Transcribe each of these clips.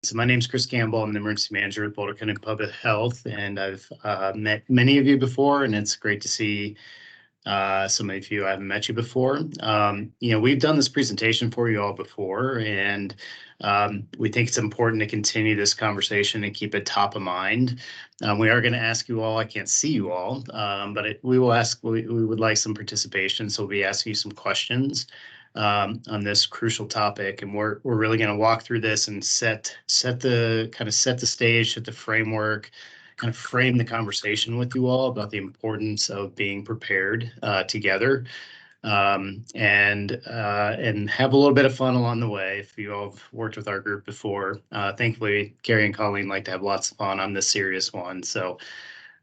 So my name is Chris Campbell. I'm the emergency manager at Boulder County Public Health, and I've met many of you before, and it's great to see some of you I haven't met you before. We've done this presentation for you all before, and we think it's important to continue this conversation and keep it top of mind. We are going to ask you all, I can't see you all, but we would like some participation, so we'll be asking you some questions on this crucial topic, and we're really going to walk through this and set the stage, set the framework, kind of frame the conversation with you all about the importance of being prepared together, and have a little bit of fun along the way. If you all have worked with our group before, thankfully Carrie and Colleen like to have lots of fun on this serious one. So.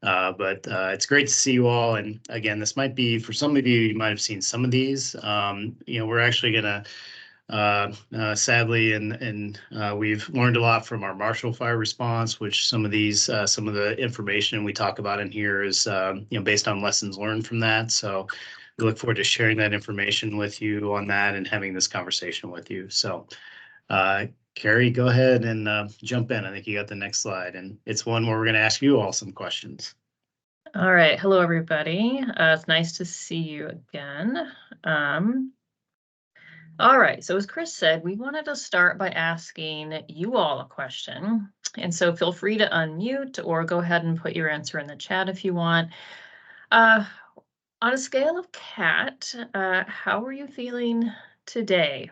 But it's great to see you all. And again, this might be, for some of you, you might have seen some of these. We're actually going to, sadly, and we've learned a lot from our Marshall Fire response, which some of the information we talk about in here is, based on lessons learned from that. So we look forward to sharing that information with you on that and having this conversation with you. So, Carrie, go ahead and jump in. I think you got the next slide, and it's one where we're going to ask you all some questions. All right. Hello, everybody. It's nice to see you again. All right. So as Chris said, we wanted to start by asking you all a question. And so feel free to unmute or go ahead and put your answer in the chat if you want. On a scale of CAT, how are you feeling today?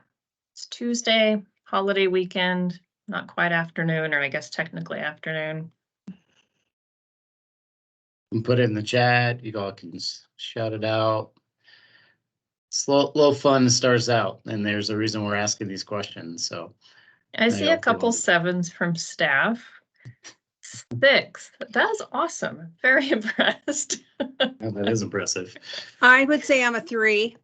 It's Tuesday. Holiday weekend, not quite afternoon, or I guess technically afternoon. You can put it in the chat. You all can shout it out. It's a little fun to start us out, and there's a reason we're asking these questions. So I see a couple sevens from staff. 6. That's awesome. Very impressed. Oh, that is impressive. I would say I'm a 3.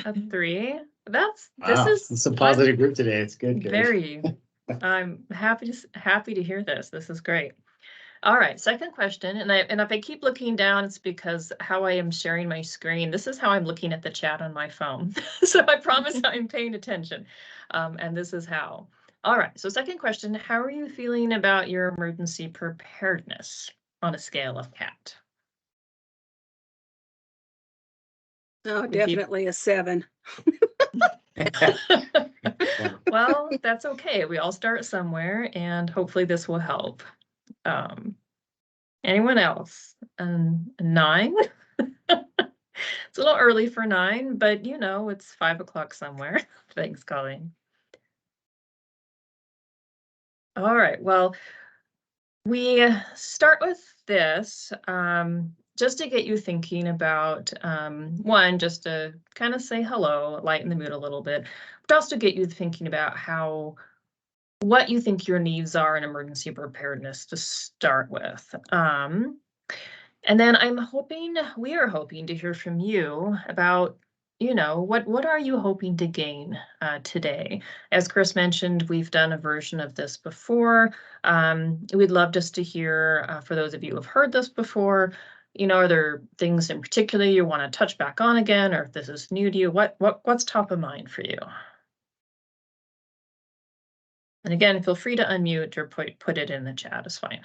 A 3. It's a positive group today. It's good. Very. I'm happy to hear this. This is great. All right, second question, and if I keep looking down, it's because how I am sharing my screen. This is how I'm looking at the chat on my phone. So I promise I'm paying attention, and this is how. All right, so second question, how are you feeling about your emergency preparedness on a scale of CAT? Oh, definitely a 7. Well, that's okay. We all start somewhere, and hopefully this will help. Anyone else? 9? It's a little early for 9, but it's 5 o'clock somewhere. Thanks, Colleen. All right, well, we start with this just to get you thinking about, one, just to kind of say hello, lighten the mood a little bit, but also get you thinking about what you think your needs are in emergency preparedness to start with. And then we are hoping to hear from you about, what are you hoping to gain today? As Chris mentioned, we've done a version of this before. We'd love just to hear, for those of you who have heard this before, are there things in particular you want to touch back on again, or if this is new to you, what's top of mind for you? And again, feel free to unmute or put it in the chat, is fine.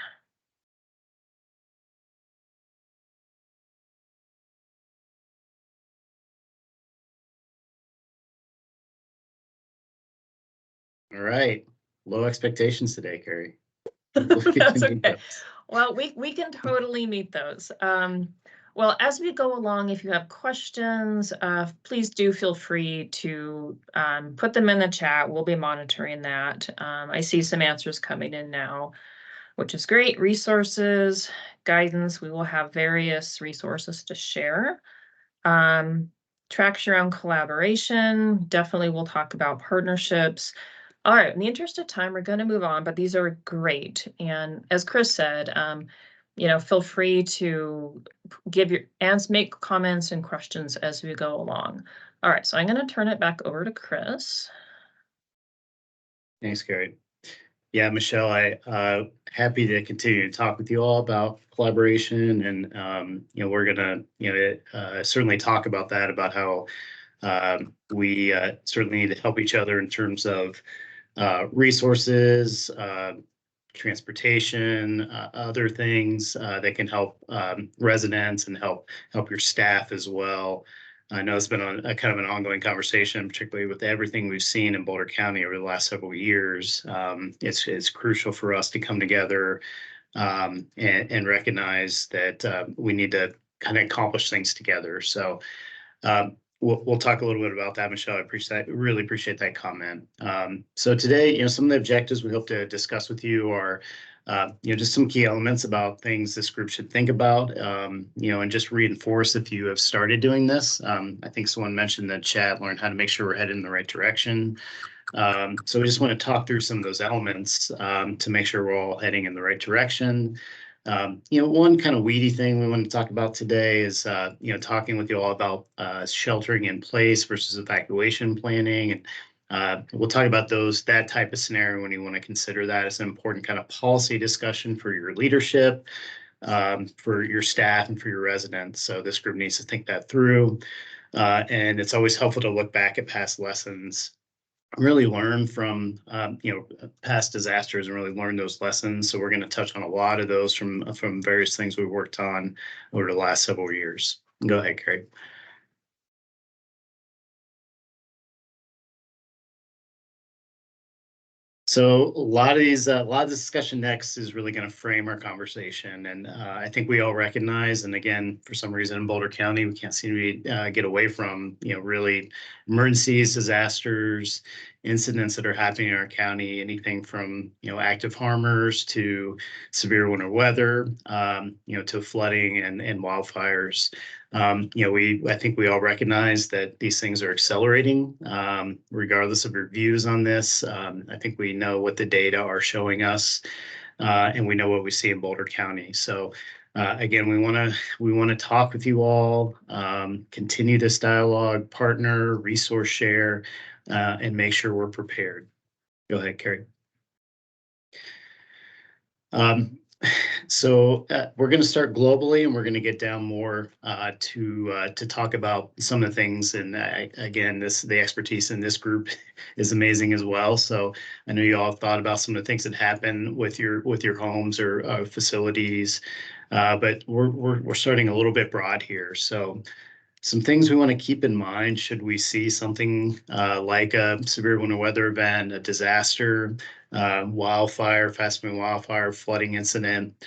All right. Low expectations today, Carrie. That's okay. Well, we can totally meet those. Well, as we go along, if you have questions, please do feel free to put them in the chat. We'll be monitoring that. I see some answers coming in now, which is great. Resources, guidance, we will have various resources to share. Tracks around collaboration, definitely we'll talk about partnerships. All right, in the interest of time, we're going to move on, but these are great. And as Chris said, feel free to make comments and questions as we go along. All right, so I'm going to turn it back over to Chris. Thanks, Carrie. Yeah, Michelle, I happy to continue to talk with you all about collaboration, and we're gonna certainly talk about that, about how we certainly need to help each other in terms of resources, transportation, other things that can help residents and help your staff as well. I know it's been a kind of an ongoing conversation, particularly with everything we've seen in Boulder County over the last several years. It's crucial for us to come together and recognize that we need to kind of accomplish things together. So we'll talk a little bit about that, Michelle. Really appreciate that comment. So today, some of the objectives we hope to discuss with you are, just some key elements about things this group should think about, and just reinforce if you have started doing this. I think someone mentioned in the chat, learn how to make sure we're headed in the right direction. So we just want to talk through some of those elements to make sure we're all heading in the right direction. One kind of weedy thing we want to talk about today is, talking with you all about sheltering in place versus evacuation planning. And we'll talk about that type of scenario when you want to consider that as an important kind of policy discussion for your leadership, for your staff, and for your residents. So this group needs to think that through. And it's always helpful to look back at past lessons, really learn from past disasters and really learn those lessons. So we're going to touch on a lot of those from various things we've worked on over the last several years. Go ahead, Carrie. So a lot of this discussion next is really going to frame our conversation, and I think we all recognize. And again, for some reason in Boulder County, we can't seem to get away from really emergencies, disasters, incidents that are happening in our county. Anything from active harmers to severe winter weather, to flooding and wildfires. I think we all recognize that these things are accelerating, regardless of your views on this. I think we know what the data are showing us, and we know what we see in Boulder County. So again, we want to talk with you all, continue this dialogue, partner, resource share, and make sure we're prepared. Go ahead, Carrie. So we're going to start globally, and we're going to get down more to talk about some of the things. And again, the expertise in this group is amazing as well. So I know you all have thought about some of the things that happen with your homes or facilities, but we're starting a little bit broad here. So some things we want to keep in mind should we see something like a severe winter weather event, a disaster, wildfire, fast-moving wildfire, flooding incident.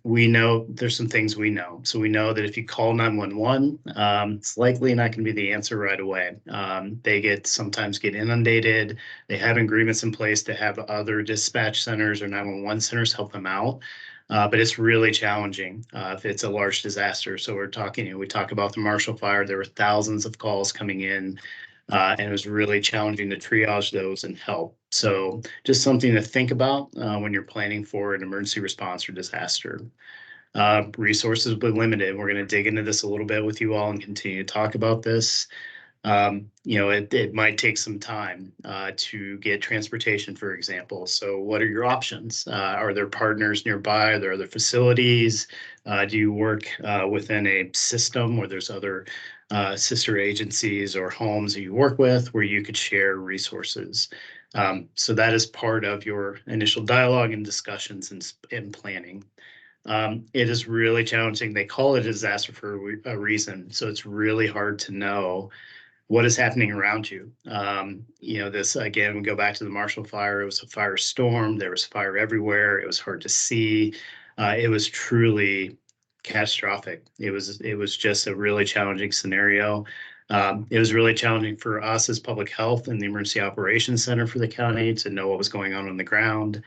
We know there's some things we know. So we know that if you call 911, it's likely not going to be the answer right away. They sometimes get inundated. They have agreements in place to have other dispatch centers or 911 centers help them out. But it's really challenging if it's a large disaster. So we talk about the Marshall Fire. There were thousands of calls coming in, and it was really challenging to triage those and help. So just something to think about when you're planning for an emergency response or disaster. Resources will be limited. We're going to dig into this a little bit with you all and continue to talk about this. It might take some time to get transportation, for example. So what are your options? Are there partners nearby? Are there other facilities? Do you work within a system where there's other sister agencies or homes that you work with where you could share resources? So that is part of your initial dialogue and discussions and planning. It is really challenging. They call it a disaster for a reason. So it's really hard to know what is happening around you. This, again, we go back to the Marshall Fire. It was a firestorm. There was fire everywhere. It was hard to see. It was truly catastrophic. It was just a really challenging scenario. It was really challenging for us as public health and the Emergency Operations Center for the county to know what was going on the ground.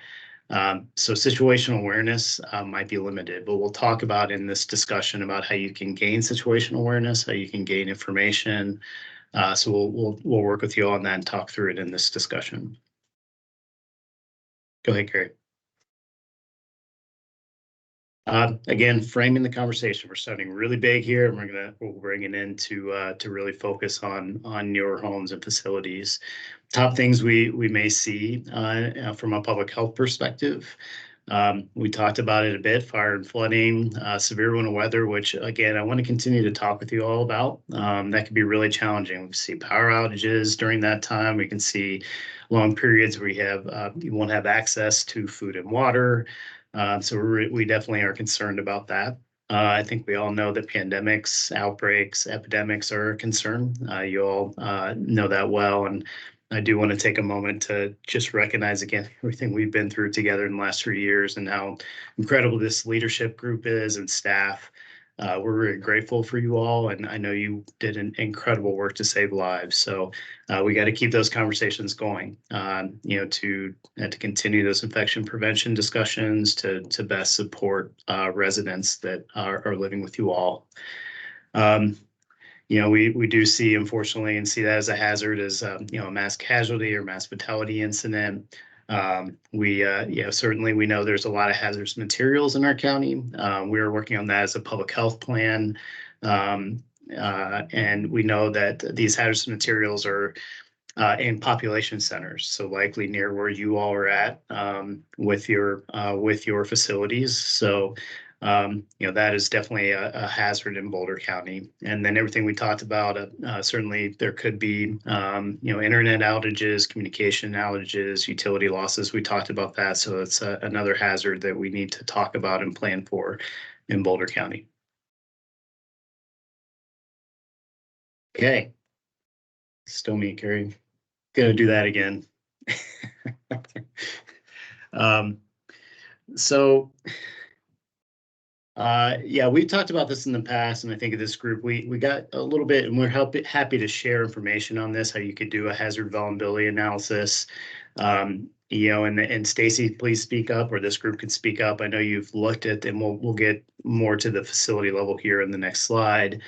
So situational awareness might be limited, but we'll talk about in this discussion about how you can gain situational awareness, how you can gain information. So we'll work with you on that and talk through it in this discussion. Go ahead, Carrie. Again, framing the conversation. We're starting really big here, and we'll bring it in to really focus on your homes and facilities. Top things we may see from a public health perspective. We talked about it a bit, fire and flooding, severe winter weather, which again, I want to continue to talk with you all about. That can be really challenging. We see power outages during that time. We can see long periods where you won't have access to food and water. So we definitely are concerned about that. I think we all know that pandemics, outbreaks, epidemics are a concern. You all know that well. And I do want to take a moment to just recognize again everything we've been through together in the last 3 years and how incredible this leadership group is and staff. We're really grateful for you all, and I know you did an incredible work to save lives. So we got to keep those conversations going, to continue those infection prevention discussions to best support residents that are living with you all. We do see, unfortunately, and see that as a hazard as, a mass casualty or mass fatality incident. Certainly we know there's a lot of hazardous materials in our county. We are working on that as a public health plan. And we know that these hazardous materials are in population centers, so likely near where you all are at with your facilities. So that is definitely a hazard in Boulder County. And then everything we talked about, certainly there could be, internet outages, communication outages, utility losses. We talked about that. So it's another hazard that we need to talk about and plan for in Boulder County. Okay. Still me, Carrie. Gonna do that again. We've talked about this in the past, and I think of this group, we got a little bit, and we're happy to share information on this, how you could do a hazard vulnerability analysis. And Stacy, please speak up, or this group can speak up. I know you've looked at, and we'll get more to the facility level here in the next slide.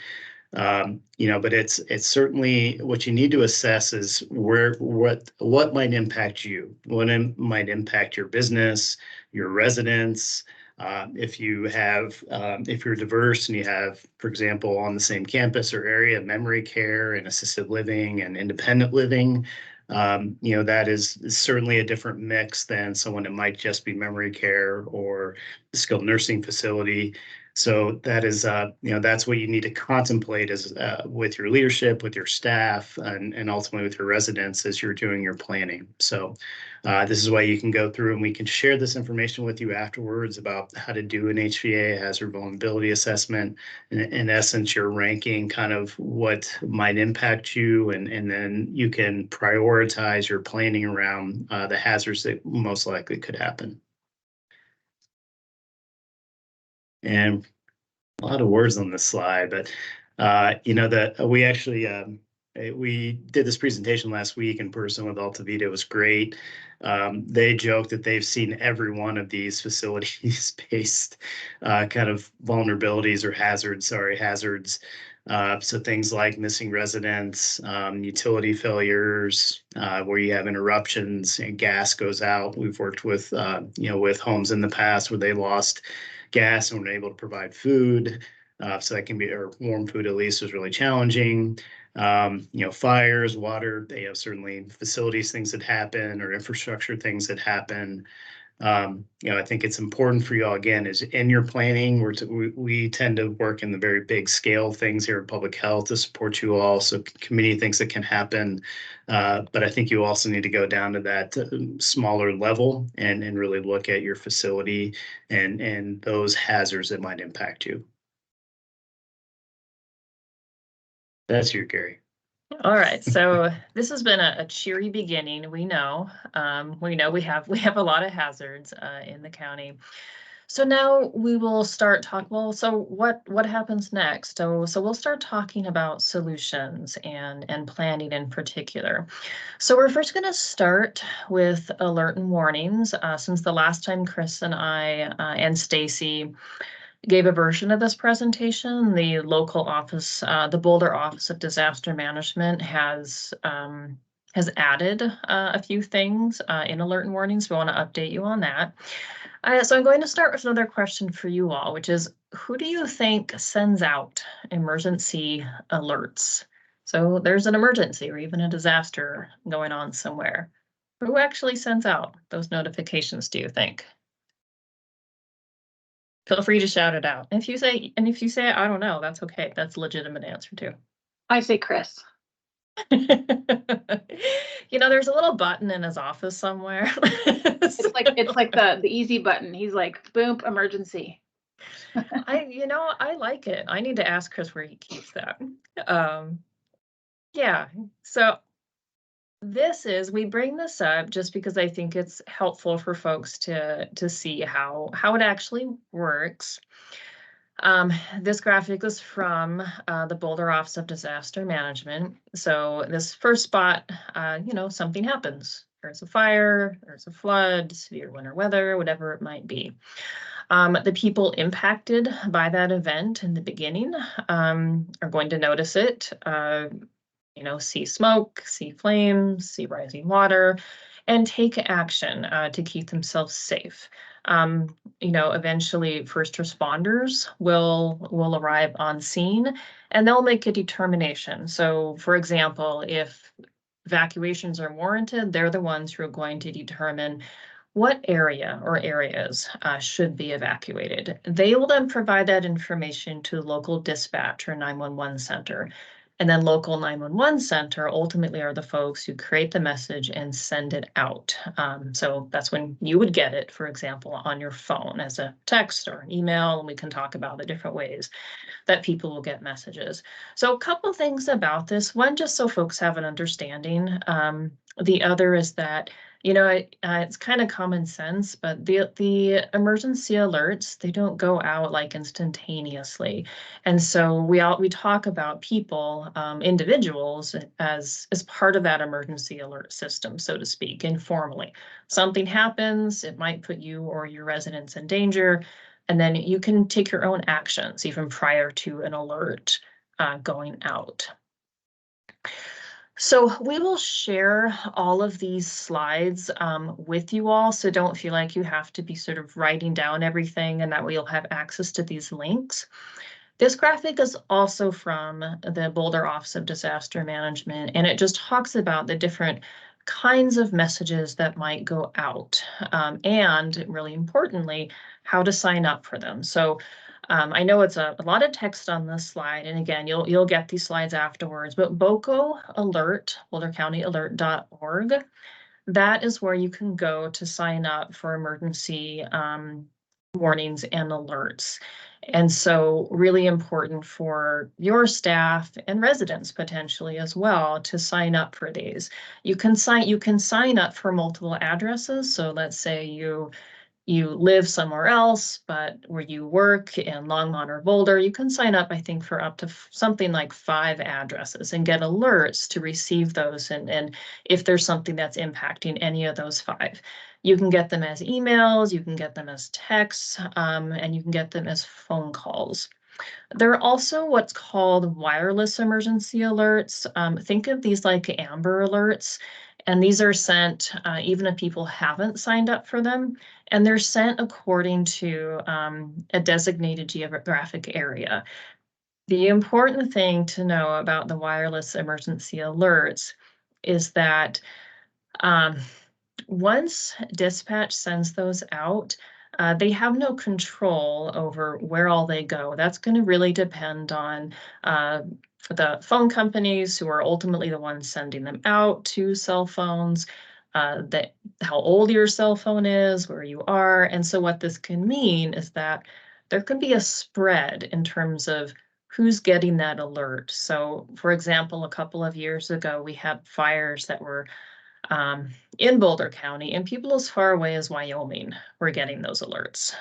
But it's certainly what you need to assess is what might impact you, what might impact your business, your residents. If you're diverse and you have, for example, on the same campus or area, memory care and assisted living and independent living, that is certainly a different mix than someone that might just be memory care or skilled nursing facility. So that is, that's what you need to contemplate as with your leadership, with your staff, and ultimately with your residents as you're doing your planning. So this is why you can go through, and we can share this information with you afterwards about how to do an HVA hazard vulnerability assessment. In essence, you're ranking kind of what might impact you, and then you can prioritize your planning around the hazards that most likely could happen. And a lot of words on this slide, but we actually we did this presentation last week in person with Altavita. It was great. They joked that they've seen every one of these facilities-based kind of vulnerabilities or hazards. So things like missing residents, utility failures, where you have interruptions and gas goes out. We've worked with with homes in the past where they lost gas and were able to provide food. So that can be, or warm food at least, is really challenging. Fires, water, they have certainly facilities, things that happen, or infrastructure things that happen. I think it's important for you all, again, is in your planning, we tend to work in the very big scale things here in public health to support you all. So community things that can happen. But I think you also need to go down to that smaller level and really look at your facility and those hazards that might impact you. That's your Gary. All right, so this has been a cheery beginning. We know we have a lot of hazards in the county. So now we will start talking. Well, so what happens next? So we'll start talking about solutions and planning in particular. So we're first going to start with alert and warnings. Since the last time Chris and I and Stacy gave a version of this presentation, the local office, the Boulder Office of Disaster Management has added a few things in alert and warnings. We want to update you on that. So I'm going to start with another question for you all, which is, who do you think sends out emergency alerts? So there's an emergency or even a disaster going on somewhere. Who actually sends out those notifications, do you think? feel free to shout it out. If you say, I don't know, that's okay. That's a legitimate answer too. I say Chris. There's a little button in his office somewhere. It's like the easy button. He's like, boom, emergency. I like it. I need to ask Chris where he keeps that. Yeah. So we bring this up just because I think it's helpful for folks to see how it actually works. This graphic is from the Boulder Office of Disaster Management. So this first spot, something happens. There's a fire, there's a flood, severe winter weather, whatever it might be. The people impacted by that event in the beginning are going to notice it, see smoke, see flames, see rising water, and take action to keep themselves safe. Eventually first responders will arrive on scene and they'll make a determination. So for example, if evacuations are warranted, they're the ones who are going to determine what area or areas should be evacuated. They will then provide that information to local dispatch or 911 center. And then local 911 center ultimately are the folks who create the message and send it out. So that's when you would get it, for example, on your phone as a text or an email, and we can talk about the different ways that people will get messages. So a couple things about this. One, just so folks have an understanding. The other is that it's kind of common sense, but the emergency alerts, they don't go out like instantaneously. And so we talk about people, individuals as part of that emergency alert system, so to speak, informally. Something happens, it might put you or your residents in danger, and then you can take your own actions even prior to an alert going out. So we will share all of these slides with you all, so don't feel like you have to be sort of writing down everything, and that way you'll have access to these links. This graphic is also from the Boulder Office of Disaster Management, and it just talks about the different kinds of messages that might go out, and really importantly, how to sign up for them. So I know it's a lot of text on this slide, and again, you'll get these slides afterwards, but BOCO Alert, BoulderCountyAlert.org, that is where you can go to sign up for emergency warnings and alerts. And so really important for your staff and residents potentially as well to sign up for these. You can sign up for multiple addresses. So let's say you live somewhere else, but where you work in Longmont or Boulder, you can sign up, I think, for up to something like 5 addresses and get alerts to receive those. And if there's something that's impacting any of those 5, you can get them as emails, you can get them as texts, and you can get them as phone calls. There are also what's called wireless emergency alerts. Think of these like Amber Alerts, and these are sent even if people haven't signed up for them, and they're sent according to a designated geographic area. The important thing to know about the wireless emergency alerts is that once dispatch sends those out, they have no control over where all they go. That's going to really depend on the phone companies who are ultimately the ones sending them out to cell phones, how old your cell phone is, where you are. And so what this can mean is that there could be a spread in terms of who's getting that alert. So for example, a couple of years ago, we had fires that were in Boulder County, and people as far away as Wyoming were getting those alerts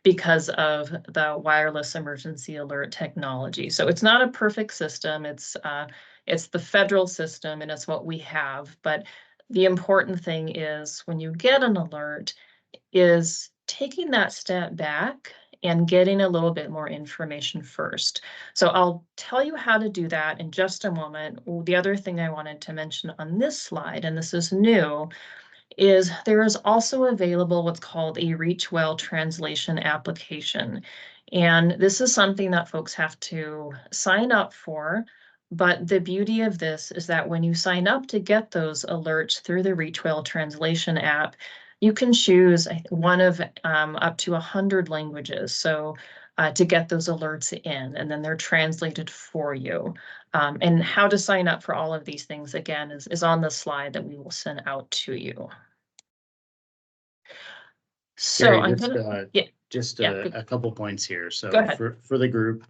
because of the wireless emergency alert technology. So it's not a perfect system. It's the federal system, and it's what we have. But the important thing is when you get an alert is taking that step back and getting a little bit more information first. So I'll tell you how to do that in just a moment. The other thing I wanted to mention on this slide, and this is new, is there is also available what's called a Reach Well translation application. And this is something that folks have to sign up for. But the beauty of this is that when you sign up to get those alerts through the Reach Well translation app, You can choose one of up to 100 languages. So to get those alerts in, and then they're translated for you. And how to sign up for all of these things, again, is on the slide that we will send out to you. So Gary, I'm just, gonna, a couple points here. Go So ahead. for the group,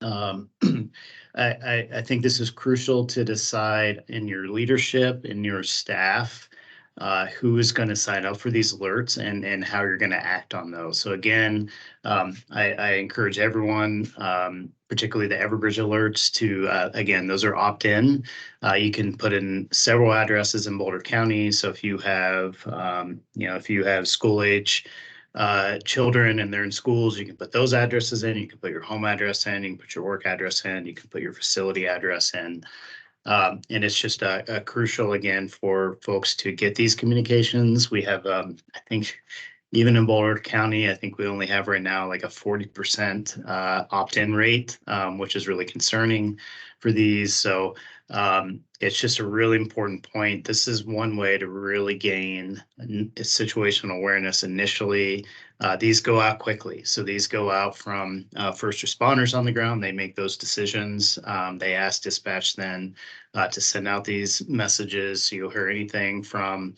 I think this is crucial to decide in your leadership, in your staff, who is going to sign up for these alerts and how you're going to act on those. So again, I encourage everyone, particularly the Everbridge alerts, to again, those are opt-in. You can put in several addresses in Boulder County. So if you have, if you have school age children and they're in schools, you can put those addresses in. You can put your home address in. You can put your work address in. You can put your facility address in. And it's just a crucial, again, for folks to get these communications. We have, I think, even in Boulder County, I think we only have right now like a 40% opt-in rate, which is really concerning for these. So it's just a really important point. This is one way to really gain situational awareness initially. These go out quickly. So these go out from first responders on the ground. They make those decisions. They ask dispatch then to send out these messages. So you'll hear anything from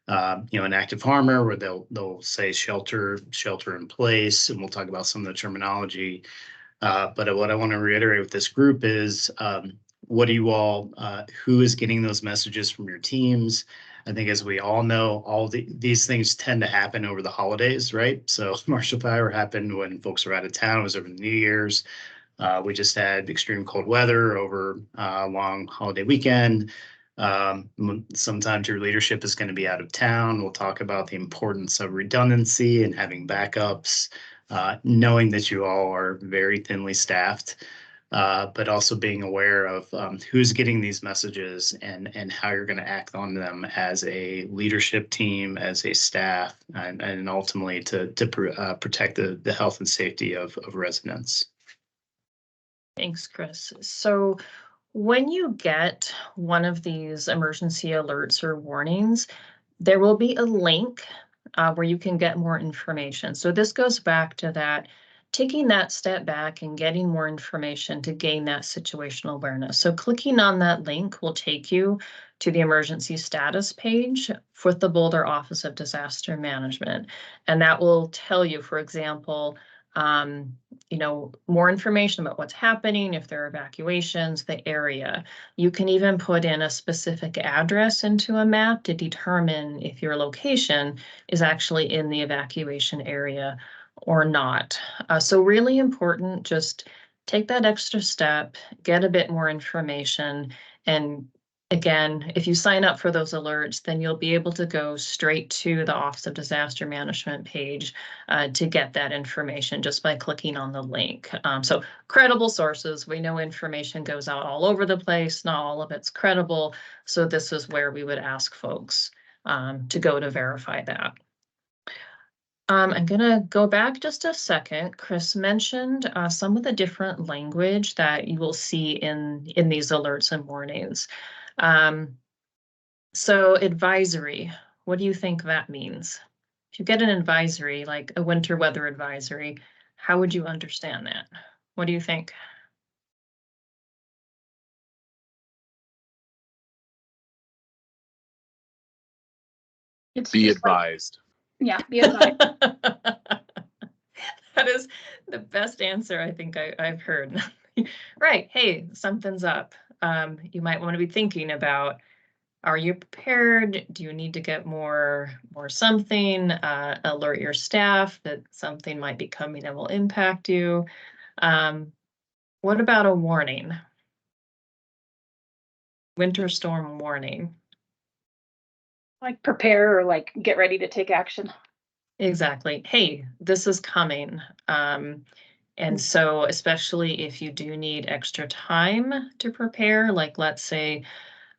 an active harmer where they'll say shelter in place, and we'll talk about some of the terminology. But what I want to reiterate with this group is, what do you all, who is getting those messages from your teams? I think, as we all know, these things tend to happen over the holidays, right? So Marshall Fire happened when folks were out of town. It was over the New Year's. We just had extreme cold weather over a long holiday weekend. Sometimes your leadership is going to be out of town. We'll talk about the importance of redundancy and having backups, knowing that you all are very thinly staffed, but also being aware of who's getting these messages and how you're going to act on them as a leadership team, as a staff, and ultimately to protect the health and safety of residents. Thanks, Chris. So when you get one of these emergency alerts or warnings, there will be a link where you can get more information. So this goes back to that, taking that step back and getting more information to gain that situational awareness. So clicking on that link will take you to the emergency status page for the Boulder Office of Disaster Management. And that will tell you, for example, more information about what's happening, if there are evacuations, the area. You can even put in a specific address into a map to determine if your location is actually in the evacuation area or not. So really important, just take that extra step, get a bit more information, and again, if you sign up for those alerts, then you'll be able to go straight to the Office of Disaster Management page to get that information just by clicking on the link. So credible sources, we know information goes out all over the place, not all of it's credible. So this is where we would ask folks to go to verify that. I'm gonna go back just a second. Chris mentioned some of the different language that you will see in these alerts and warnings. So advisory, what do you think that means? If you get an advisory, like a winter weather advisory, how would you understand that? What do you think? It's Be just advised. yeah, be advised. That is the best answer I think I've heard. Right, hey, something's up. You might want to be thinking about, are you prepared? Do you need to get more something? Alert your staff that something might be coming that will impact you. What about a warning? Winter storm warning. Like prepare or like get ready to take action. Exactly. Hey, this is coming. And so especially if you do need extra time to prepare, like let's say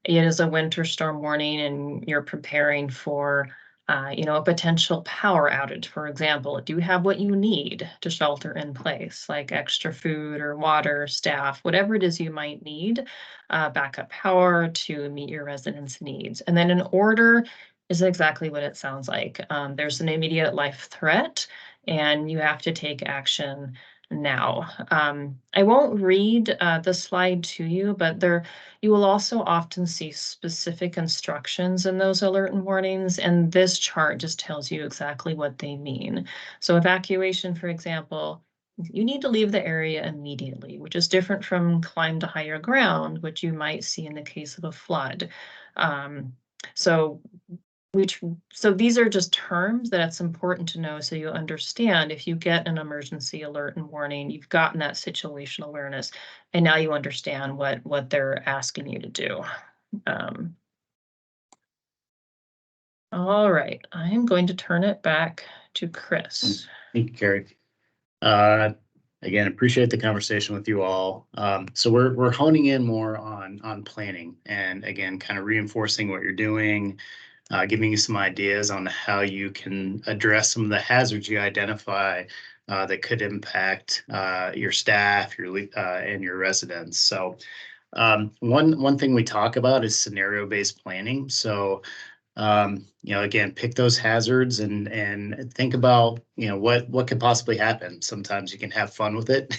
it is a winter storm warning and you're preparing for a potential power outage, for example, do you have what you need to shelter in place, like extra food or water, staff, whatever it is you might need, backup power to meet your residents' needs. And then an order is exactly what it sounds like. There's an immediate life threat, and you have to take action now. I won't read the slide to you, but you will also often see specific instructions in those alert and warnings, and this chart just tells you exactly what they mean. So evacuation, for example, you need to leave the area immediately, which is different from climb to higher ground, which you might see in the case of a flood. So these are just terms that it's important to know so you understand if you get an emergency alert and warning, you've gotten that situational awareness, and now you understand what they're asking you to do. All right, I am going to turn it back to Chris. Thank you, Carrie. Again, appreciate the conversation with you all. So we're honing in more on planning, and again, kind of reinforcing what you're doing, giving you some ideas on how you can address some of the hazards you identify that could impact your staff, and your residents. So one thing we talk about is scenario-based planning. So again, pick those hazards and think about, what could possibly happen. Sometimes you can have fun with it.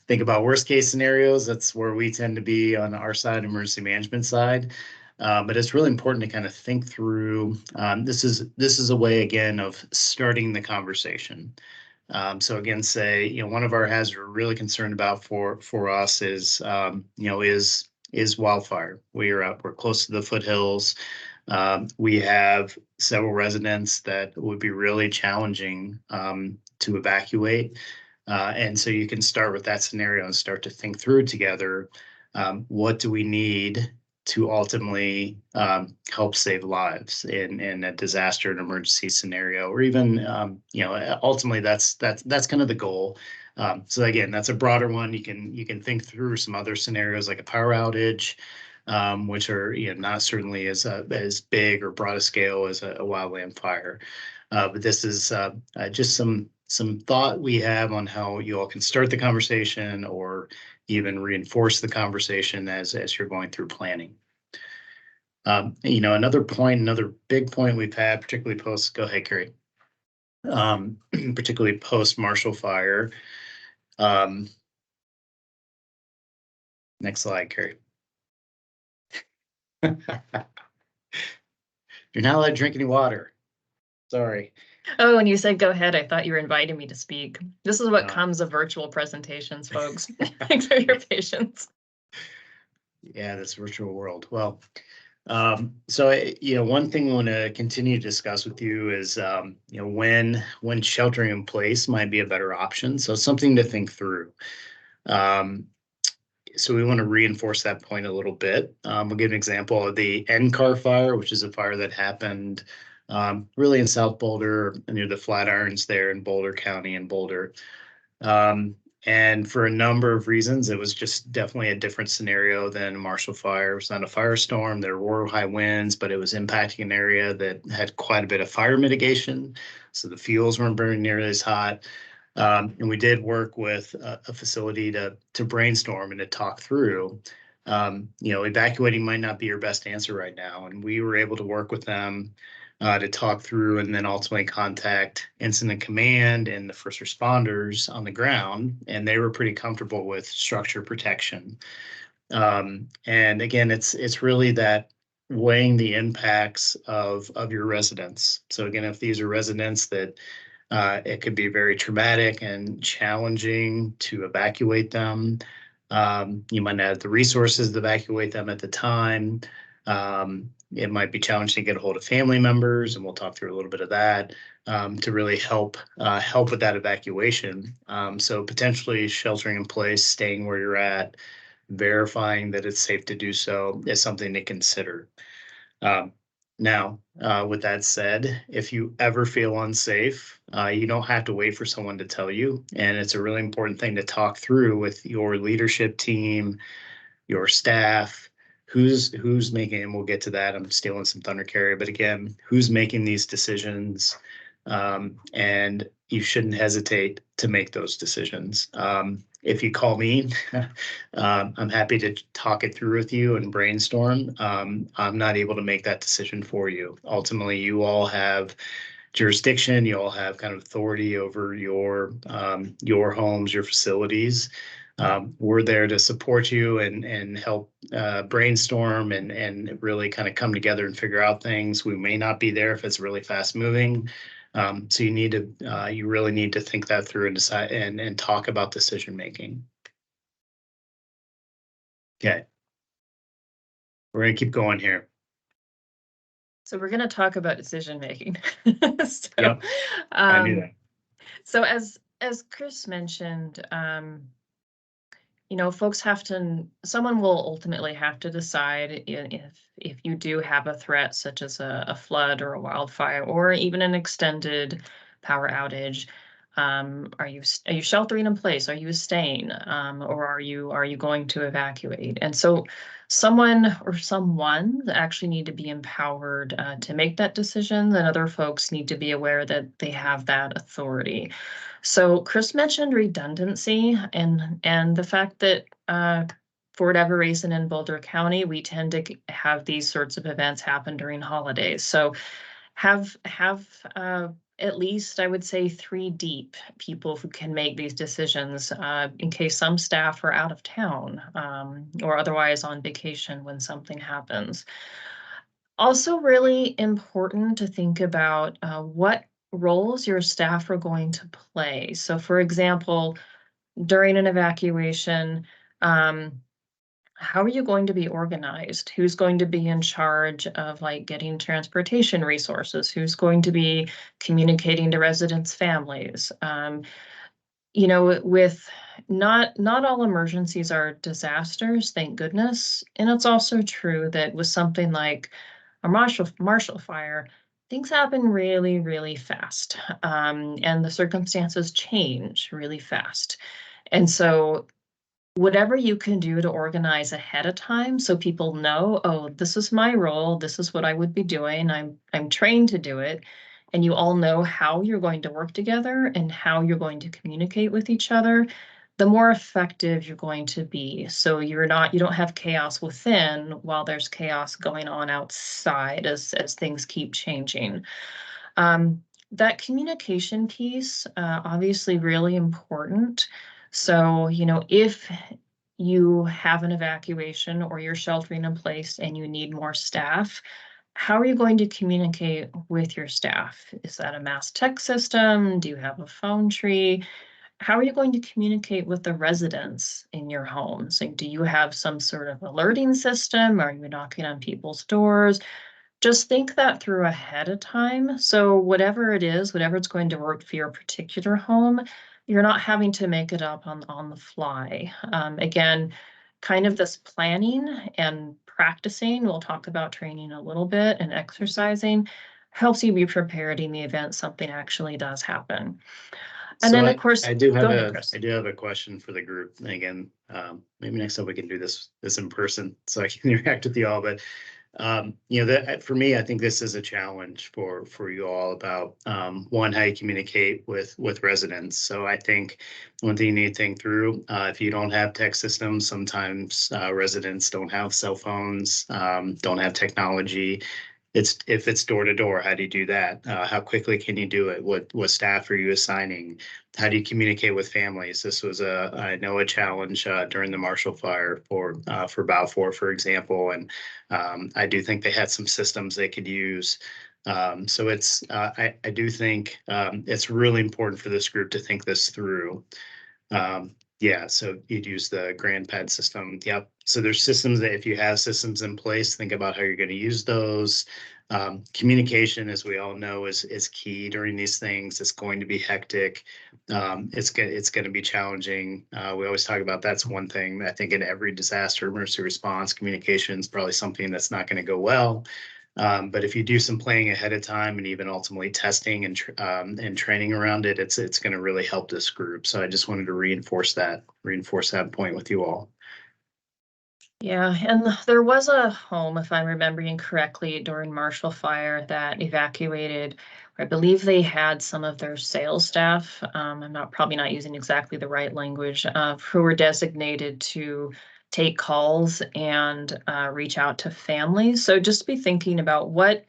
Think about worst case scenarios. That's where we tend to be on our side, emergency management side. But it's really important to kind of think through. This is a way, again, of starting the conversation. So again, say, one of our hazards we're really concerned about for us is wildfire. We're close to the foothills. We have several residents that would be really challenging to evacuate. And so you can start with that scenario and start to think through together. What do we need to ultimately help save lives in a disaster and emergency scenario, or even, ultimately that's kind of the goal. So again, that's a broader one. You can think through some other scenarios like a power outage, which are not certainly as big or broad a scale as a wildland fire. But this is just some thought we have on how you all can start the conversation or even reinforce the conversation as you're going through planning. Another big point we've had, particularly go ahead, Carrie. Particularly post Marshall Fire. Next slide, Carrie. You're not allowed to drink any water. Sorry. Oh, and you said go ahead. I thought you were inviting me to speak. This is what comes of virtual presentations, folks. Thanks for your patience. Yeah, this virtual world. Well, so one thing we want to continue to discuss with you is when sheltering in place might be a better option. So something to think through. So we want to reinforce that point a little bit. We'll give an example of the NCAR fire, which is a fire that happened really in South Boulder, near the Flatirons there in Boulder County in Boulder. And for a number of reasons, it was just definitely a different scenario than Marshall Fire. It was not a firestorm. There were high winds, but it was impacting an area that had quite a bit of fire mitigation. So the fuels weren't burning nearly as hot. And we did work with a facility to brainstorm and to talk through. Evacuating might not be your best answer right now. And we were able to work with them to talk through and then ultimately contact incident command and the first responders on the ground. And they were pretty comfortable with structure protection. And again, it's really that weighing the impacts of your residents. So again, if these are residents that it could be very traumatic and challenging to evacuate them. You might not have the resources to evacuate them at the time. It might be challenging to get a hold of family members, and we'll talk through a little bit of that to really help with that evacuation. So potentially sheltering in place, staying where you're at, verifying that it's safe to do so is something to consider. Now, with that said, if you ever feel unsafe, you don't have to wait for someone to tell you. And it's a really important thing to talk through with your leadership team, your staff, who's making, and we'll get to that. I'm stealing some thunder, Carrie, but again, who's making these decisions? And you shouldn't hesitate to make those decisions. if you call me, I'm happy to talk it through with you and brainstorm. I'm not able to make that decision for you. Ultimately, you all have jurisdiction, you all have kind of authority over your homes, your facilities. We're there to support you and help brainstorm and really kind of come together and figure out things. We may not be there if it's really fast moving. So you really need to think that through and decide and talk about decision making. Okay. We're gonna keep going here. So we're going to talk about decision making. So, Yep, I knew that. So as Chris mentioned, you know, someone will ultimately have to decide if you do have a threat such as a flood or a wildfire or even an extended power outage. Are you sheltering in place? Are you staying? Or are you going to evacuate? And so someone actually need to be empowered to make that decision, and other folks need to be aware that they have that authority. So Chris mentioned redundancy and the fact that for whatever reason in Boulder County, we tend to have these sorts of events happen during holidays. So have at least, I would say, 3 deep people who can make these decisions in case some staff are out of town or otherwise on vacation when something happens. Also really important to think about what roles your staff are going to play. So for example, during an evacuation, how are you going to be organized? Who's going to be in charge of like getting transportation resources? Who's going to be communicating to residents' families? You know, with not all emergencies are disasters, thank goodness. And it's also true that with something like a Marshall fire, things happen really, really fast. And the circumstances change really fast. And so whatever you can do to organize ahead of time so people know, oh, this is my role, this is what I would be doing, I'm trained to do it, and you all know how you're going to work together and how you're going to communicate with each other, the more effective you're going to be. So you don't have chaos within while there's chaos going on outside as things keep changing. That communication piece, obviously really important. So, you know, if you have an evacuation or you're sheltering in place and you need more staff, how are you going to communicate with your staff? Is that a mass text system? Do you have a phone tree? How are you going to communicate with the residents in your homes? Like, do you have some sort of alerting system? Are you knocking on people's doors? Just think that through ahead of time. So whatever it is, whatever it's going to work for your particular home, you're not having to make it up on the fly. Again, kind of this planning and practicing, we'll talk about training a little bit, and exercising helps you be prepared in the event something actually does happen. And So then of course, I do go ahead, Chris. have a question for the group. And again, maybe next time we can do this in person so I can interact with you all. But you know, that for me, I think this is a challenge for you all about one, how you communicate with residents. So I think one thing you need to think through, if you don't have tech systems, sometimes residents don't have cell phones, don't have technology. If it's door to door, how do you do that? How quickly can you do it? What staff are you assigning? How do you communicate with families? This was I know a challenge during the Marshall fire for Balfour, for example, and I do think they had some systems they could use. So I do think it's really important for this group to think this through. Yeah, so you'd use the GrandPad system. Yep. So there's systems that if you have systems in place, think about how you're going to use those. Communication, as we all know, is key during these things. It's going to be hectic. It's going to be challenging. We always talk about that's one thing. I think in every disaster emergency response, communication is probably something that's not going to go well. But if you do some planning ahead of time and even ultimately testing and training around it, it's going to really help this group. So I just wanted to reinforce that point with you all. Yeah, and there was a home, if I'm remembering correctly, during Marshall Fire that evacuated. I believe they had some of their sales staff, I'm probably not using exactly the right language, who were designated to take calls and reach out to families. So just be thinking about what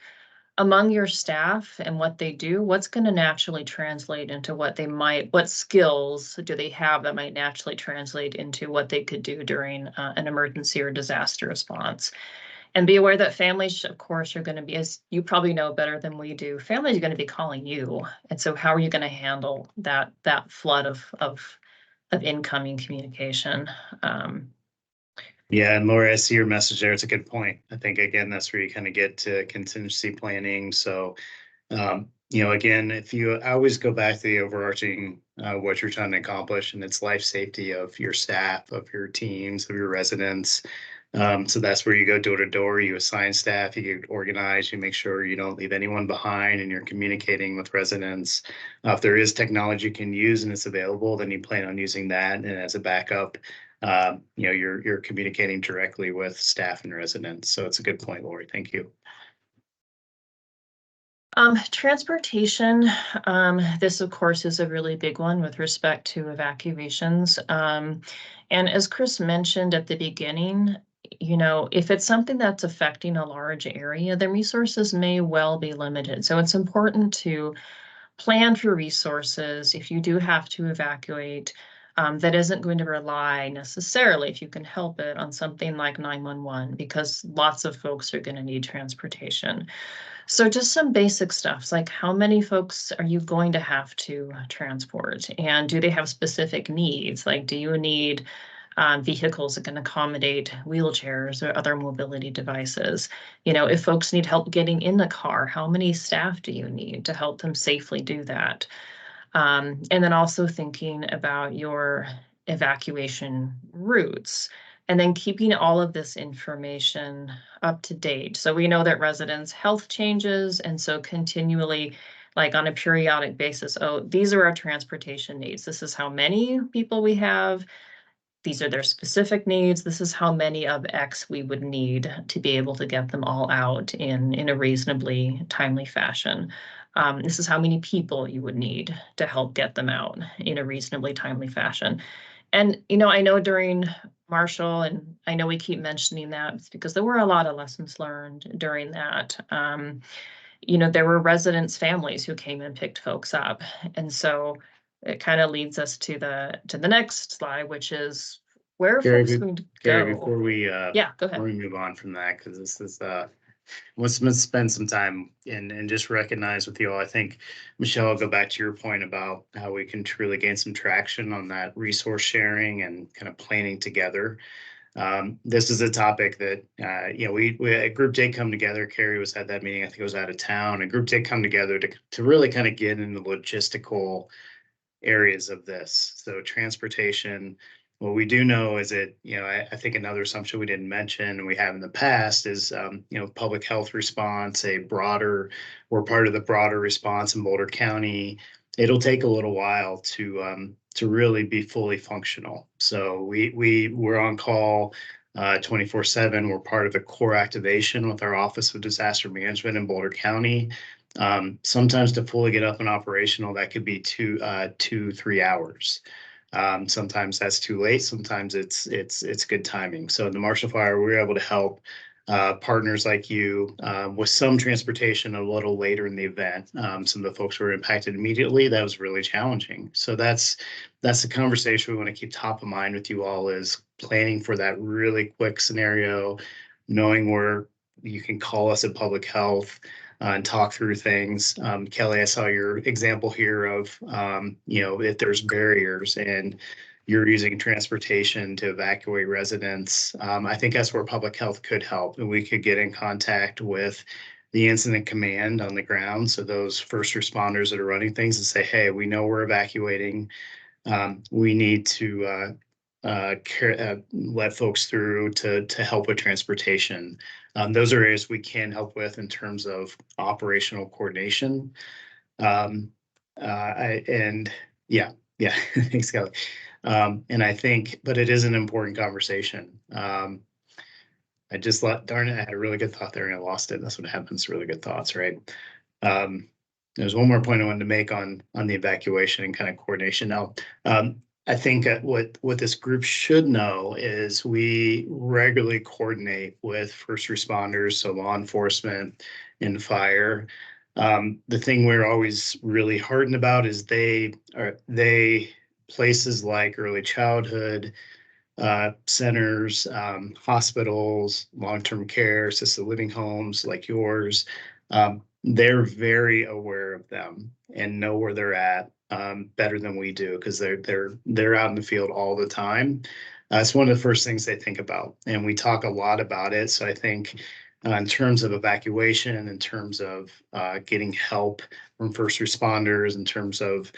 among your staff and what they do, what's going to naturally translate into what skills do they have that might naturally translate into what they could do during an emergency or disaster response. And be aware that families, of course, are going to be, as you probably know better than we do, families are going to be calling you. And so how are you going to handle that flood of incoming communication? Yeah, and Laura, I see your message there. It's a good point. I think again, that's where you kind of get to contingency planning. So, again, I always go back to the overarching what you're trying to accomplish, and it's life safety of your staff, of your teams, of your residents. So that's where you go door to door. You assign staff, you get organized, you make sure you don't leave anyone behind, and you're communicating with residents. If there is technology you can use and it's available, then you plan on using that, and as a backup. You're communicating directly with staff and residents. So it's a good point, Lori. Thank you. Transportation, this of course is a really big one with respect to evacuations. And as Chris mentioned at the beginning, if it's something that's affecting a large area, the resources may well be limited. So it's important to plan for resources if you do have to evacuate. That isn't going to rely necessarily, if you can help it, on something like 911, because lots of folks are going to need transportation. So just some basic stuff, like how many folks are you going to have to transport? And do they have specific needs? Like, do you need vehicles that can accommodate wheelchairs or other mobility devices? If folks need help getting in the car, how many staff do you need to help them safely do that? And then also thinking about your evacuation routes, and then keeping all of this information up to date. So we know that residents' health changes, and so continually, like on a periodic basis, oh, these are our transportation needs. This is how many people we have. These are their specific needs. This is how many of X we would need to be able to get them all out in a reasonably timely fashion. This is how many people you would need to help get them out in a reasonably timely fashion. And, I know during Marshall, and I know we keep mentioning that, it's because there were a lot of lessons learned during that. There were residents' families who came and picked folks up. And so it kind of leads us to the next slide, which is where are Gary, folks going to Gary, go? before we Yeah, go ahead. move on from that, because this is let's spend some time and just recognize with you all. I think, Michelle, I'll go back to your point about how we can truly gain some traction on that resource sharing and kind of planning together. This is a topic that, we a group did come together. Carrie was at that meeting. I think it was out of town. A group did come together to really kind of get into the logistical areas of this. So transportation, what we do know is that, I think another assumption we didn't mention and we have in the past is, public health response, we're part of the broader response in Boulder County. It'll take a little while to really be fully functional. So we're on call 24/7. We're part of the core activation with our Office of Disaster Management in Boulder County. Sometimes to fully get up and operational, that could be 3 hours. Sometimes that's too late. Sometimes it's good timing. So in the Marshall Fire, we were able to help partners like you with some transportation a little later in the event. Some of the folks who were impacted immediately. That was really challenging. So that's the conversation we want to keep top of mind with you all, is planning for that really quick scenario, knowing where you can call us at public health and talk through things. Kelly, I saw your example here of, if there's barriers and you're using transportation to evacuate residents. I think that's where public health could help, and we could get in contact with the incident command on the ground. So those first responders that are running things, and say, hey, we know we're evacuating. We need to let folks through to help with transportation. Those are areas we can help with in terms of operational coordination. Thanks, Kelly. And I think, but it is an important conversation. I just let, darn it, I had a really good thought there and I lost it. That's what happens, really good thoughts, right? There's one more point I wanted to make on the evacuation and kind of coordination. Now, I think what this group should know is we regularly coordinate with first responders, so law enforcement and fire. The thing we're always really heartened about is they places like early childhood centers, hospitals, long-term care, assisted living homes like yours. They're very aware of them and know where they're at better than we do because they're out in the field all the time. It's one of the first things they think about, and we talk a lot about it. So I think in terms of evacuation, in terms of getting help from first responders, in terms of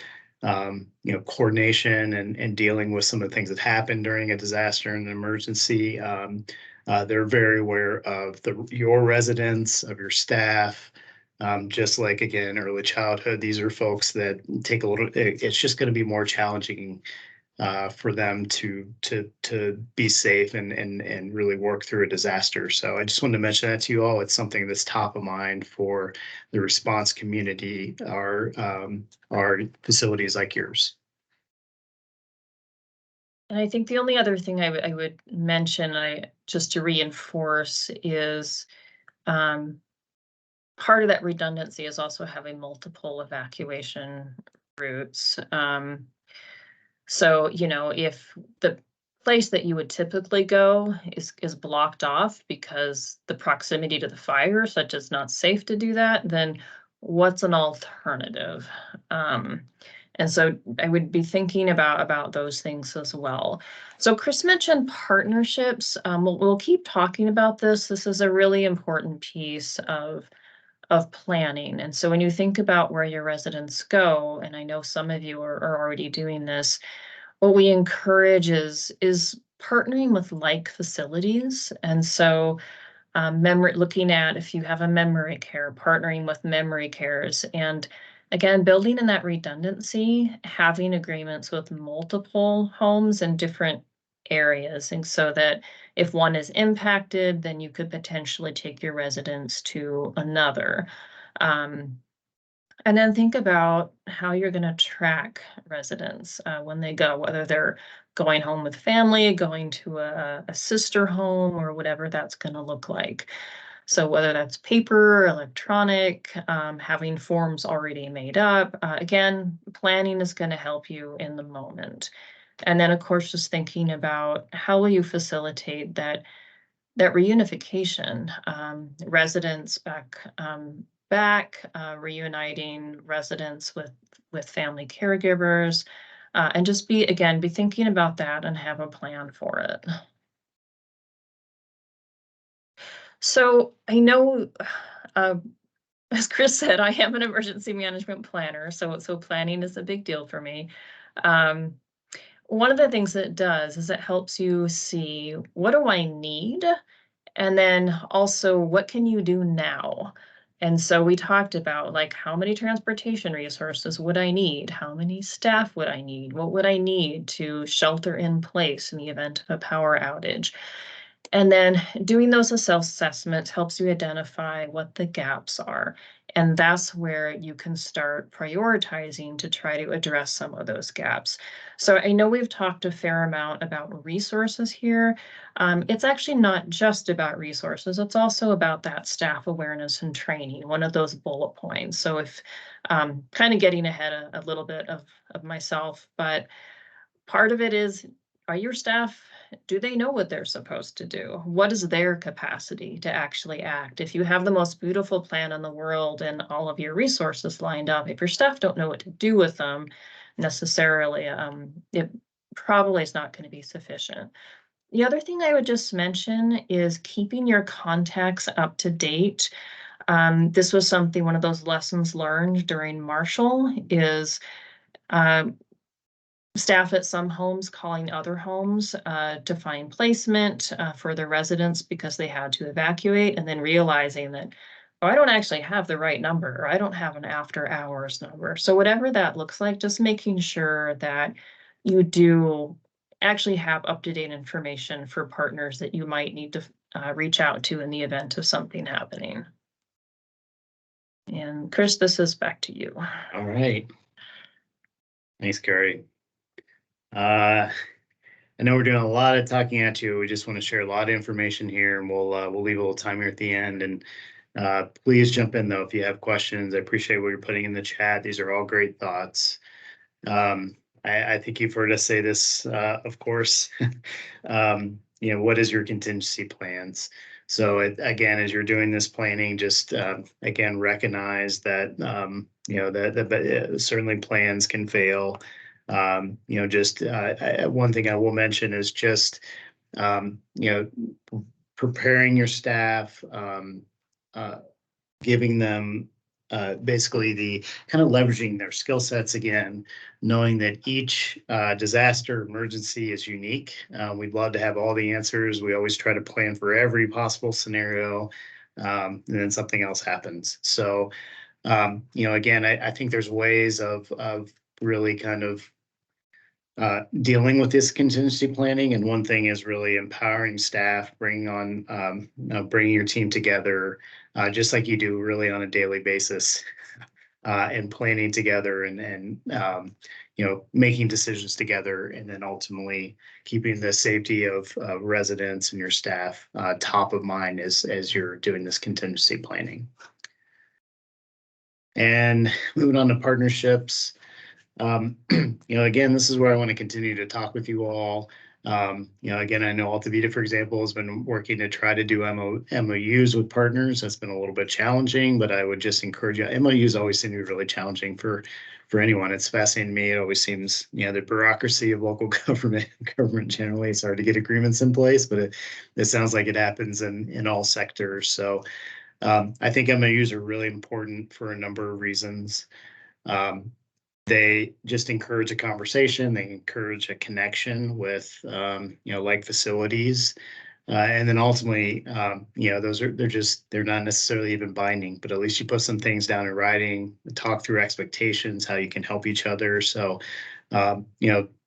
coordination and dealing with some of the things that happen during a disaster and an emergency. They're very aware of your residents, of your staff. Just like, again, early childhood, these are folks that take a little, it's just going to be more challenging for them to be safe and really work through a disaster. So I just wanted to mention that to you all. It's something that's top of mind for the response community, our facilities like yours. And I think the only other thing I would mention, just to reinforce, is part of that redundancy is also having multiple evacuation routes. So, if the place that you would typically go is blocked off because the proximity to the fire, such as not safe to do that, then what's an alternative? And so I would be thinking about those things as well. So Chris mentioned partnerships. We'll keep talking about this. This is a really important piece of planning. And so when you think about where your residents go, and I know some of you are already doing this, what we encourage is partnering with like facilities. And so looking at, if you have a memory care, partnering with memory cares, and again, building in that redundancy, having agreements with multiple homes in different areas. And so that if one is impacted, then you could potentially take your residents to another. And then think about how you're going to track residents when they go, whether they're going home with family, going to a sister home, or whatever that's going to look like. So whether that's paper, electronic, having forms already made up, again, planning is going to help you in the moment. And then, of course, just thinking about how will you facilitate that reunification, residents back, reuniting residents with family caregivers, and just be thinking about that and have a plan for it. So I know, as Chris said, I am an emergency management planner, so planning is a big deal for me. One of the things that it does is it helps you see, what do I need? And then also, what can you do now? And so we talked about, like, how many transportation resources would I need? How many staff would I need? What would I need to shelter in place in the event of a power outage? And then doing those self-assessments helps you identify what the gaps are. And that's where you can start prioritizing to try to address some of those gaps. So I know we've talked a fair amount about resources here. It's actually not just about resources. It's also about that staff awareness and training, one of those bullet points. So if kind of getting ahead a little bit of myself, but part of it is, are your staff, do they know what they're supposed to do? What is their capacity to actually act? If you have the most beautiful plan in the world and all of your resources lined up, if your staff don't know what to do with them necessarily, it probably is not going to be sufficient. The other thing I would just mention is keeping your contacts up to date. This was one of those lessons learned during Marshall is staff at some homes calling other homes to find placement for their residents because they had to evacuate, and then realizing that, oh, I don't actually have the right number, or I don't have an after hours number. So whatever that looks like, just making sure that you do actually have up-to-date information for partners that you might need to reach out to in the event of something happening. And Chris, this is back to you. All right. Thanks, Carrie. I know we're doing a lot of talking at you. We just want to share a lot of information here, and we'll leave a little time here at the end. And please jump in though if you have questions. I appreciate what you're putting in the chat. These are all great thoughts. I think you've heard us say this, of course. What is your contingency plans? So again, as you're doing this planning, just again recognize that that certainly plans can fail. Just one thing I will mention is just preparing your staff, giving them basically the kind of leveraging their skill sets again, knowing that each disaster emergency is unique. We'd love to have all the answers. We always try to plan for every possible scenario, and then something else happens. So, again, I think there's ways of really kind of dealing with this contingency planning. And one thing is really empowering staff, bringing your team together, just like you do really on a daily basis, and planning together and making decisions together, and then ultimately keeping the safety of residents and your staff top of mind as you're doing this contingency planning. And moving on to partnerships. Again, this is where I want to continue to talk with you all. Again, I know Altavita, for example, has been working to try to do MOUs with partners. That's been a little bit challenging, but I would just encourage you. MOUs always seem to be really challenging for anyone. It's fascinating to me. It always seems, the bureaucracy of local government generally, it's hard to get agreements in place, but it sounds like it happens in all sectors. So I think MOUs are really important for a number of reasons. They just encourage a conversation. They encourage a connection with, like facilities. And then ultimately, they're not necessarily even binding, but at least you put some things down in writing, talk through expectations, how you can help each other. So,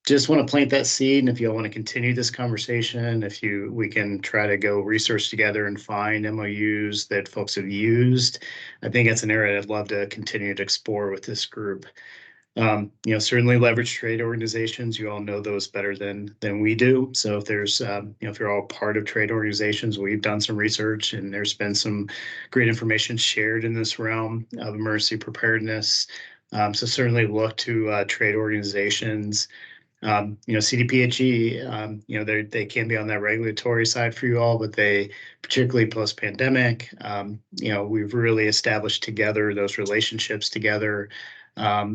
just want to plant that seed. And if you want to continue this conversation, we can try to go research together and find MOUs that folks have used. I think it's an area I'd love to continue to explore with this group. Certainly leverage trade organizations. You all know those better than we do. So if there's, if you're all part of trade organizations, we've done some research and there's been some great information shared in this realm of emergency preparedness. So certainly look to trade organizations. CDPHE, they can be on that regulatory side for you all, but they, particularly post-pandemic, we've really established together those relationships together.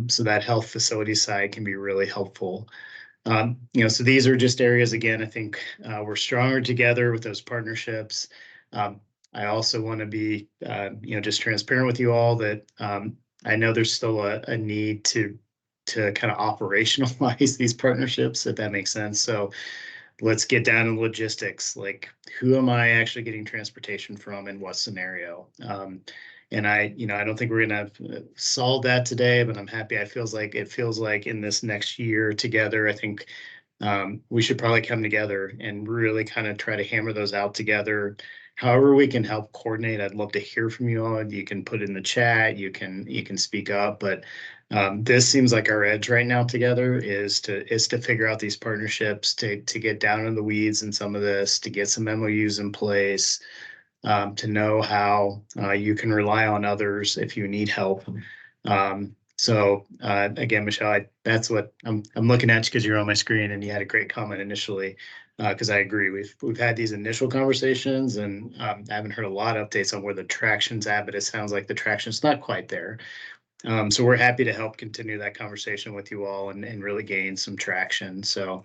So that health facility side can be really helpful. So these are just areas, again, I think we're stronger together with those partnerships. I also want to be, just transparent with you all that I know there's still a need to kind of operationalize these partnerships, if that makes sense. So let's get down to logistics, like who am I actually getting transportation from in what scenario? And I don't think we're going to solve that today, but I'm happy. It feels like in this next year together, I think we should probably come together and really kind of try to hammer those out together. However we can help coordinate, I'd love to hear from you all. You can put in the chat, you can speak up, but this seems like our edge right now together is to figure out these partnerships, to get down in the weeds in some of this, to get some MOUs in place, to know how you can rely on others if you need help. So again, Michelle, that's what I'm looking at you because you're on my screen and you had a great comment initially, because I agree. We've had these initial conversations and I haven't heard a lot of updates on where the traction's at, but it sounds like the traction's not quite there. So we're happy to help continue that conversation with you all and really gain some traction. So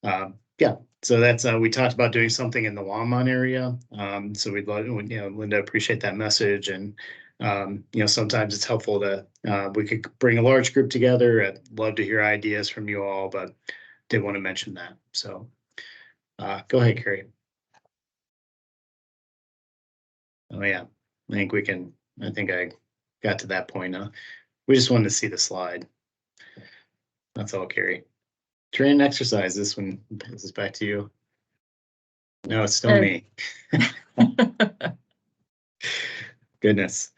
yeah, so that's we talked about doing something in the Longmont area. So we'd love, Linda, appreciate that message. And sometimes it's helpful to we could bring a large group together. I'd love to hear ideas from you all, but did want to mention that. So go ahead, Carrie. Oh yeah, I think I got to that point. We just wanted to see the slide. That's all, Carrie. Train and exercise. This one, this is back to you. No, it's still And- me. Goodness.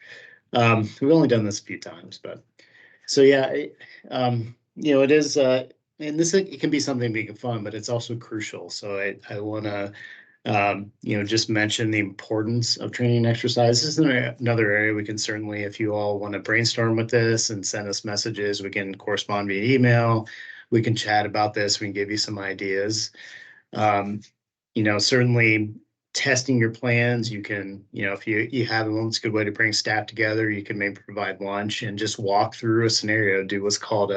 We've only done this a few times, but so yeah, it is, and this, it can be something being fun, but it's also crucial. So I want to, just mention the importance of training and exercise. This is another area we can certainly, if you all want to brainstorm with this and send us messages, we can correspond via email. We can chat about this. We can give you some ideas. Certainly testing your plans, you can, if you have them, it's a good way to bring staff together. You can maybe provide lunch and just walk through a scenario, do what's called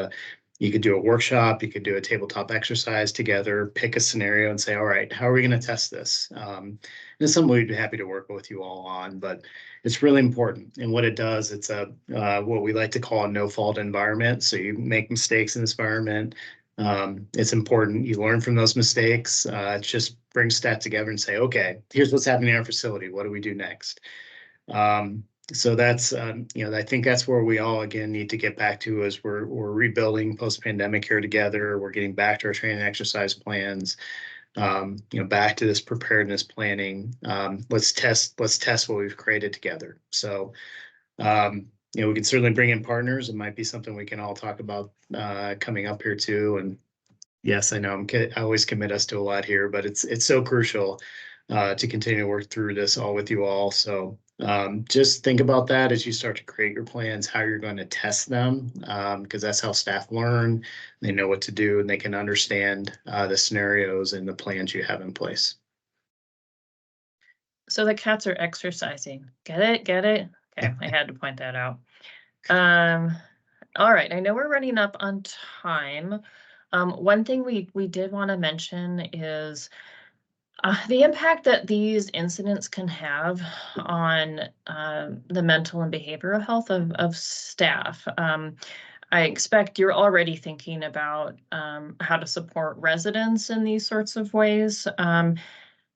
you could do a workshop, you could do a tabletop exercise together, pick a scenario and say, all right, how are we going to test this? And it's something we'd be happy to work with you all on, but it's really important. And what it does, it's what we like to call a no-fault environment. So you make mistakes in this environment. It's important you learn from those mistakes. It just brings staff together and say, okay, here's what's happening in our facility. What do we do next? So that's, I think that's where we all, again, need to get back to as we're rebuilding post-pandemic here together. We're getting back to our training and exercise plans, back to this preparedness planning. Let's test what we've created together. So, we can certainly bring in partners. It might be something we can all talk about coming up here too. And yes, I know I always commit us to a lot here, but it's so crucial to continue to work through this all with you all. So just think about that as you start to create your plans, how you're going to test them, because that's how staff learn. They know what to do and they can understand the scenarios and the plans you have in place. So the cats are exercising. Get it? Get it? Okay, I had to point that out. All right, I know we're running up on time. One thing we did want to mention is the impact that these incidents can have on the mental and behavioral health of staff. I expect you're already thinking about how to support residents in these sorts of ways.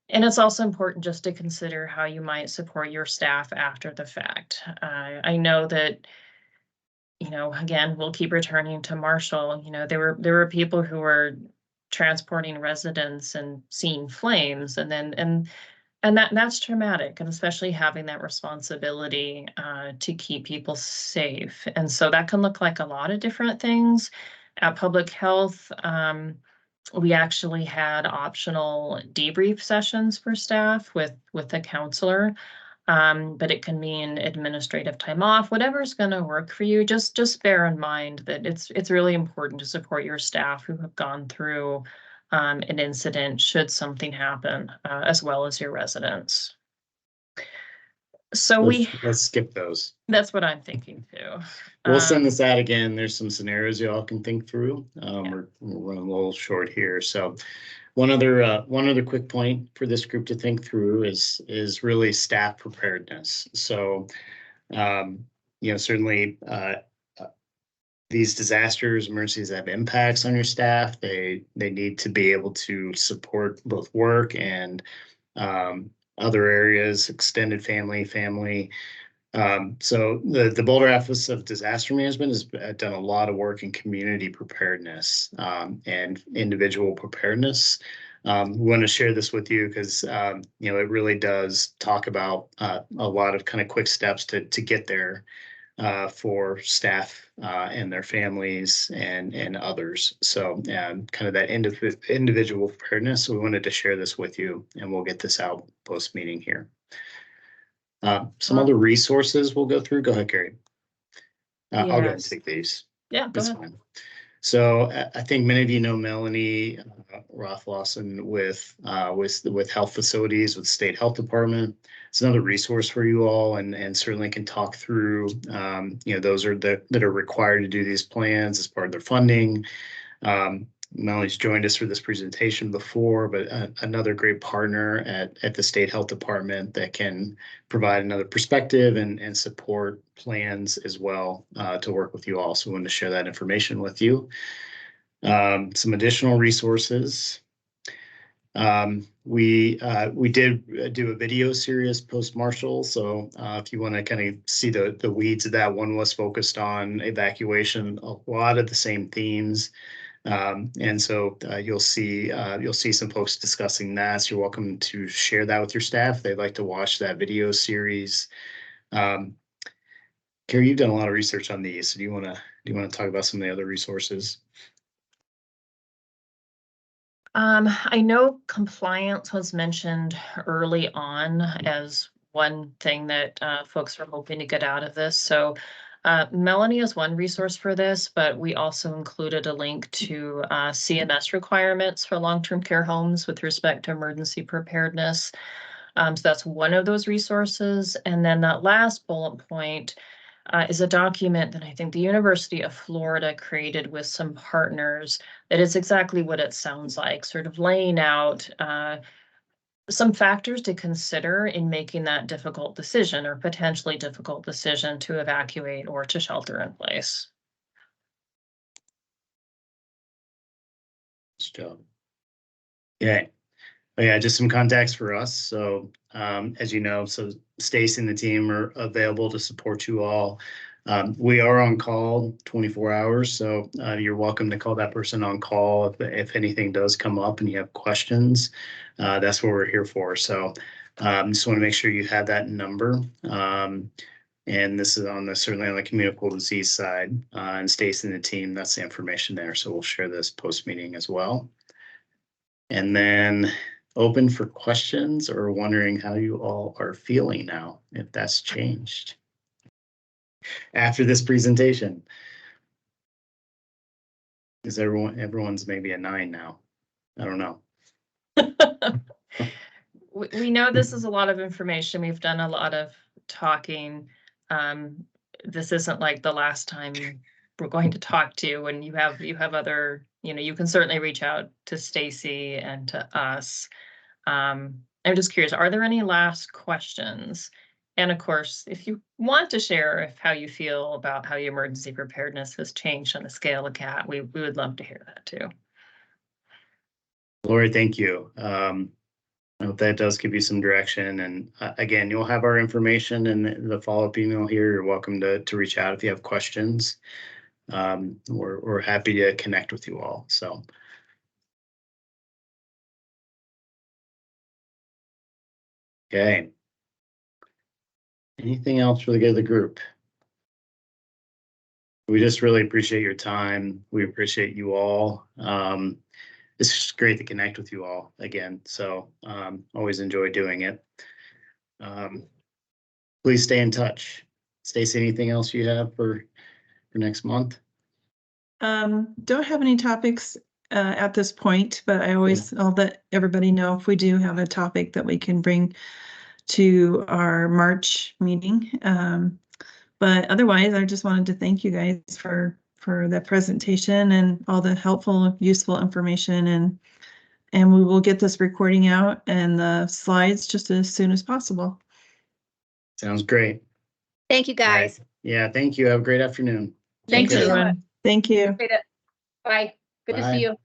And it's also important just to consider how you might support your staff after the fact. I know that, again, we'll keep returning to Marshall. There were people who were transporting residents and seeing flames, and that's traumatic, and especially having that responsibility to keep people safe. And so that can look like a lot of different things. At Public Health, we actually had optional debrief sessions for staff with a counselor, but it can mean administrative time off, whatever's going to work for you. Just bear in mind that it's really important to support your staff who have gone through an incident should something happen, as well as your residents. So Let's skip those. That's what I'm thinking too. We'll send this out again. There's some scenarios you all can think through. We're running a little short here. So one other quick point for this group to think through is really staff preparedness. So, certainly these disasters, emergencies have impacts on your staff. They need to be able to support both work and other areas, extended family. So the Boulder Office of Disaster Management has done a lot of work in community preparedness and individual preparedness. We want to share this with you because it really does talk about a lot of kind of quick steps to get there for staff and their families and others. So kind of that individual preparedness. So we wanted to share this with you, and we'll get this out post meeting here. Some other resources we'll go through. Go ahead, Carrie. I'll go ahead and take these. Yeah, go ahead. Fine. So I think many of you know Melanie Roth-Lawson with health facilities with the state health department. It's another resource for you all, and certainly can talk through. Those are that are required to do these plans as part of their funding. Melanie's joined us for this presentation before, but another great partner at the state health department that can provide another perspective and support plans as well to work with you all. So we want to share that information with you. Some additional resources. We did do a video series post-Marshall. So if you want to kind of see the weeds of that, one was focused on evacuation, a lot of the same themes. And so you'll see some folks discussing that. So you're welcome to share that with your staff. They'd like to watch that video series. Carrie, you've done a lot of research on these. So do you want to talk about some of the other resources? I know compliance was mentioned early on as one thing that folks were hoping to get out of this. So Melanie is one resource for this, but we also included a link to CMS requirements for long-term care homes with respect to emergency preparedness. So that's one of those resources. And then that last bullet point is a document that I think the University of Florida created with some partners that is exactly what it sounds like, sort of laying out some factors to consider in making that difficult decision or potentially difficult decision to evacuate or to shelter in place. Nice job. Okay. Oh, yeah, just some context for us. So as you know, so Stacy and the team are available to support you all. We are on call 24 hours, so you're welcome to call that person on call if anything does come up and you have questions. That's what we're here for. So just want to make sure you have that number. And this is certainly on the communicable disease side. And Stacy and the team, that's the information there. So we'll share this post-meeting as well. And then open for questions or wondering how you all are feeling now, if that's changed after this presentation. Is everyone's maybe a 9 now? I don't know. We know this is a lot of information. We've done a lot of talking. This isn't like the last time we're going to talk to you, and you have other, you can certainly reach out to Stacy and to us. I'm just curious, are there any last questions? And of course, if you want to share how you feel about how your emergency preparedness has changed on the scale of CAT, we would love to hear that too. Lori, thank you. I hope that does give you some direction. And again, you'll have our information in the follow-up email here. You're welcome to reach out if you have questions. We're happy to connect with you all. So. Okay. Anything else for the good of the group? We just really appreciate your time. We appreciate you all. It's just great to connect with you all again. So always enjoy doing it. Please stay in touch. Stacey, anything else you have for next month? Don't have any topics at this point, but I'll let everybody know if we do have a topic that we can bring to our March meeting. But otherwise, I just wanted to thank you guys for the presentation and all the helpful, useful information, and we will get this recording out and the slides just as soon as possible. Sounds great. Thank you, guys. Right. Yeah, thank you. Have a great afternoon. Thank you so everyone. much. Thank you. Appreciate it. Bye. Good to Bye. see you.